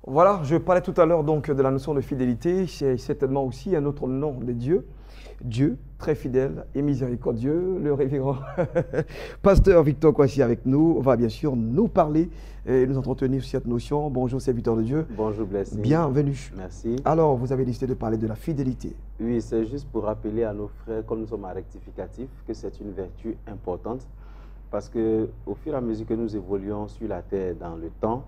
Voilà, je parlais tout à l'heure donc de la notion de fidélité. C'est certainement aussi un autre nom de Dieu. Dieu, très fidèle et miséricordieux. Le révérend pasteur Victor Kwasi avec nous va bien sûr nous parler et nous entretenir sur cette notion. Bonjour serviteur de Dieu. Bonjour Blessing. Bienvenue. Merci. Alors, vous avez décidé de parler de la fidélité. Oui, c'est juste pour rappeler à nos frères, comme nous sommes à rectificatif, que c'est une vertu importante. Parce qu'au fur et à mesure que nous évoluons sur la terre dans le temps,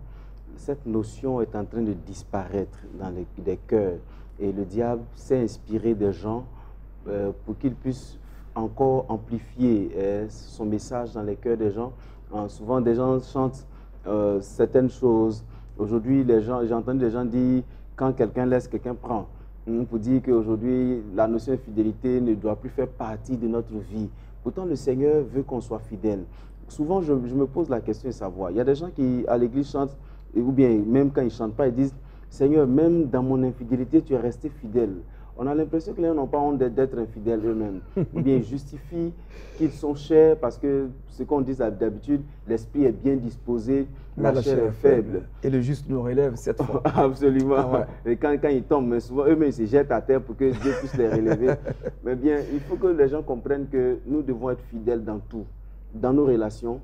cette notion est en train de disparaître dans les cœurs. Et le diable s'est inspiré des gens pour qu'il puisse encore amplifier son message dans les cœurs des gens. Souvent, des gens chantent certaines choses. Aujourd'hui, j'ai entendu des gens dire « quand quelqu'un laisse, quelqu'un prend ». Pour dire qu'aujourd'hui, la notion de fidélité ne doit plus faire partie de notre vie. Pourtant, le Seigneur veut qu'on soit fidèle. Souvent, je me pose la question de savoir. Il y a des gens qui, à l'église, chantent, ou bien même quand ils ne chantent pas, ils disent « Seigneur, même dans mon infidélité, tu es resté fidèle ». On a l'impression que les gens n'ont pas honte d'être infidèles eux-mêmes. Ou bien ils justifient qu'ils sont chers parce que ce qu'on dit d'habitude, l'esprit est bien disposé, la chair est faible. Et le juste nous relève cette fois. Absolument. Ah ouais. Et quand ils tombent, mais souvent eux-mêmes ils se jettent à terre pour que Dieu puisse les relever. Mais bien, il faut que les gens comprennent que nous devons être fidèles dans tout. Dans nos relations,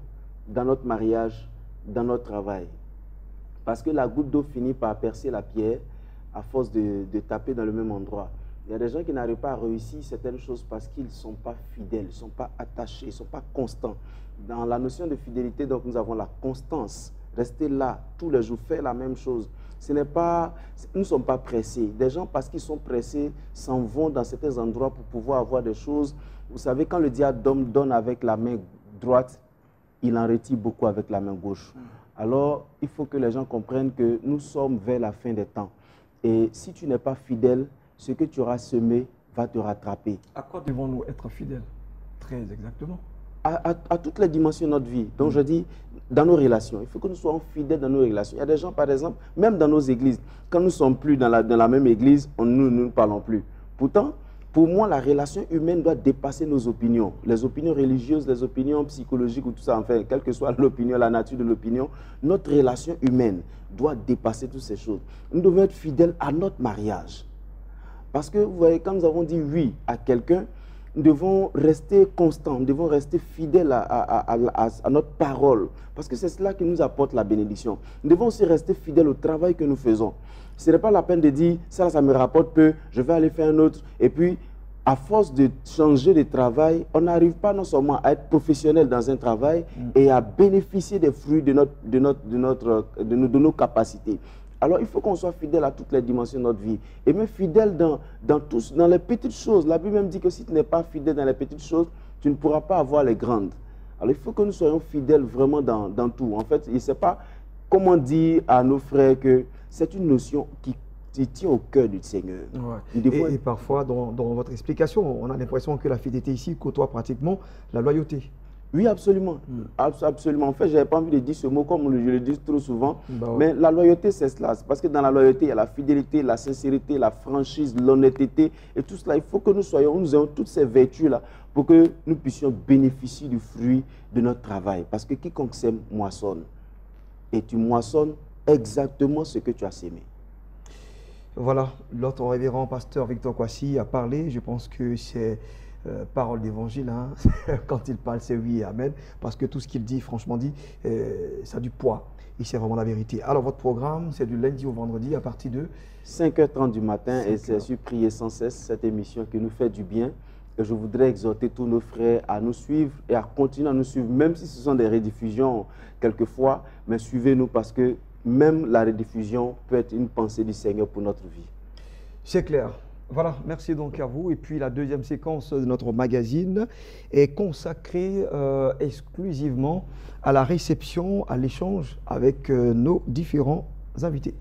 dans notre mariage, dans notre travail. Parce que la goutte d'eau finit par percer la pierre à force de taper dans le même endroit. Il y a des gens qui n'arrivent pas à réussir certaines choses parce qu'ils ne sont pas fidèles, ils ne sont pas attachés, ils ne sont pas constants. Dans la notion de fidélité, donc, nous avons la constance. Rester là tous les jours, faire la même chose. Nous ne sommes pas pressés. Des gens, parce qu'ils sont pressés, s'en vont dans certains endroits pour pouvoir avoir des choses. Vous savez, quand le diable donne avec la main droite, il en retire beaucoup avec la main gauche. Alors, il faut que les gens comprennent que nous sommes vers la fin des temps. Et si tu n'es pas fidèle, ce que tu auras semé va te rattraper. À quoi devons-nous être fidèles? Très exactement. À toutes les dimensions de notre vie. Donc je dis, dans nos relations, il faut que nous soyons fidèles dans nos relations. Il y a des gens, par exemple, même dans nos églises, quand nous ne sommes plus dans la même église, nous ne parlons plus. Pourtant, pour moi, la relation humaine doit dépasser nos opinions. Les opinions religieuses, les opinions psychologiques ou tout ça, enfin, quelle que soit l'opinion, la nature de l'opinion, notre relation humaine doit dépasser toutes ces choses. Nous devons être fidèles à notre mariage. Parce que, vous voyez, quand nous avons dit oui à quelqu'un, nous devons rester constants, nous devons rester fidèles à notre parole. Parce que c'est cela qui nous apporte la bénédiction. Nous devons aussi rester fidèles au travail que nous faisons. Ce n'est pas la peine de dire, ça me rapporte peu, je vais aller faire un autre. Et puis, à force de changer de travail, on n'arrive pas non seulement à être professionnel dans un travail et à bénéficier des fruits de nos capacités. Alors, il faut qu'on soit fidèle à toutes les dimensions de notre vie. Et même fidèle dans les petites choses. La Bible même dit que si tu n'es pas fidèle dans les petites choses, tu ne pourras pas avoir les grandes. Alors, il faut que nous soyons fidèles vraiment dans tout. En fait, il ne sait pas comment dire à nos frères que c'est une notion qui tient au cœur du Seigneur. Ouais. Et parfois, dans votre explication, on a l'impression que la fidélité ici côtoie pratiquement la loyauté. Oui, absolument. Absolument. En fait, je n'avais pas envie de dire ce mot comme je le dis trop souvent. Mais la loyauté, c'est cela. Parce que dans la loyauté, il y a la fidélité, la sincérité, la franchise, l'honnêteté. Et tout cela, il faut que nous ayons toutes ces vertus-là pour que nous puissions bénéficier du fruit de notre travail. Parce que quiconque sème, moissonne. Et tu moissonnes exactement ce que tu as sémé. Voilà, l'autre révérend pasteur Victor Kwasi a parlé. Je pense que c'est parole d'évangile. Hein. Quand il parle, c'est oui et amen. Parce que tout ce qu'il dit, franchement dit, ça a du poids. Et c'est vraiment la vérité. Alors, votre programme, c'est du lundi au vendredi à partir de 5h30 du matin. Et c'est sur Prier sans cesse, cette émission qui nous fait du bien. Et je voudrais exhorter tous nos frères à nous suivre et à continuer à nous suivre, même si ce sont des rediffusions quelquefois. Mais suivez-nous parce que même la rediffusion peut être une pensée du Seigneur pour notre vie. C'est clair. Voilà, merci donc à vous. Et puis la deuxième séquence de notre magazine est consacrée exclusivement à la réception, à l'échange avec nos différents invités.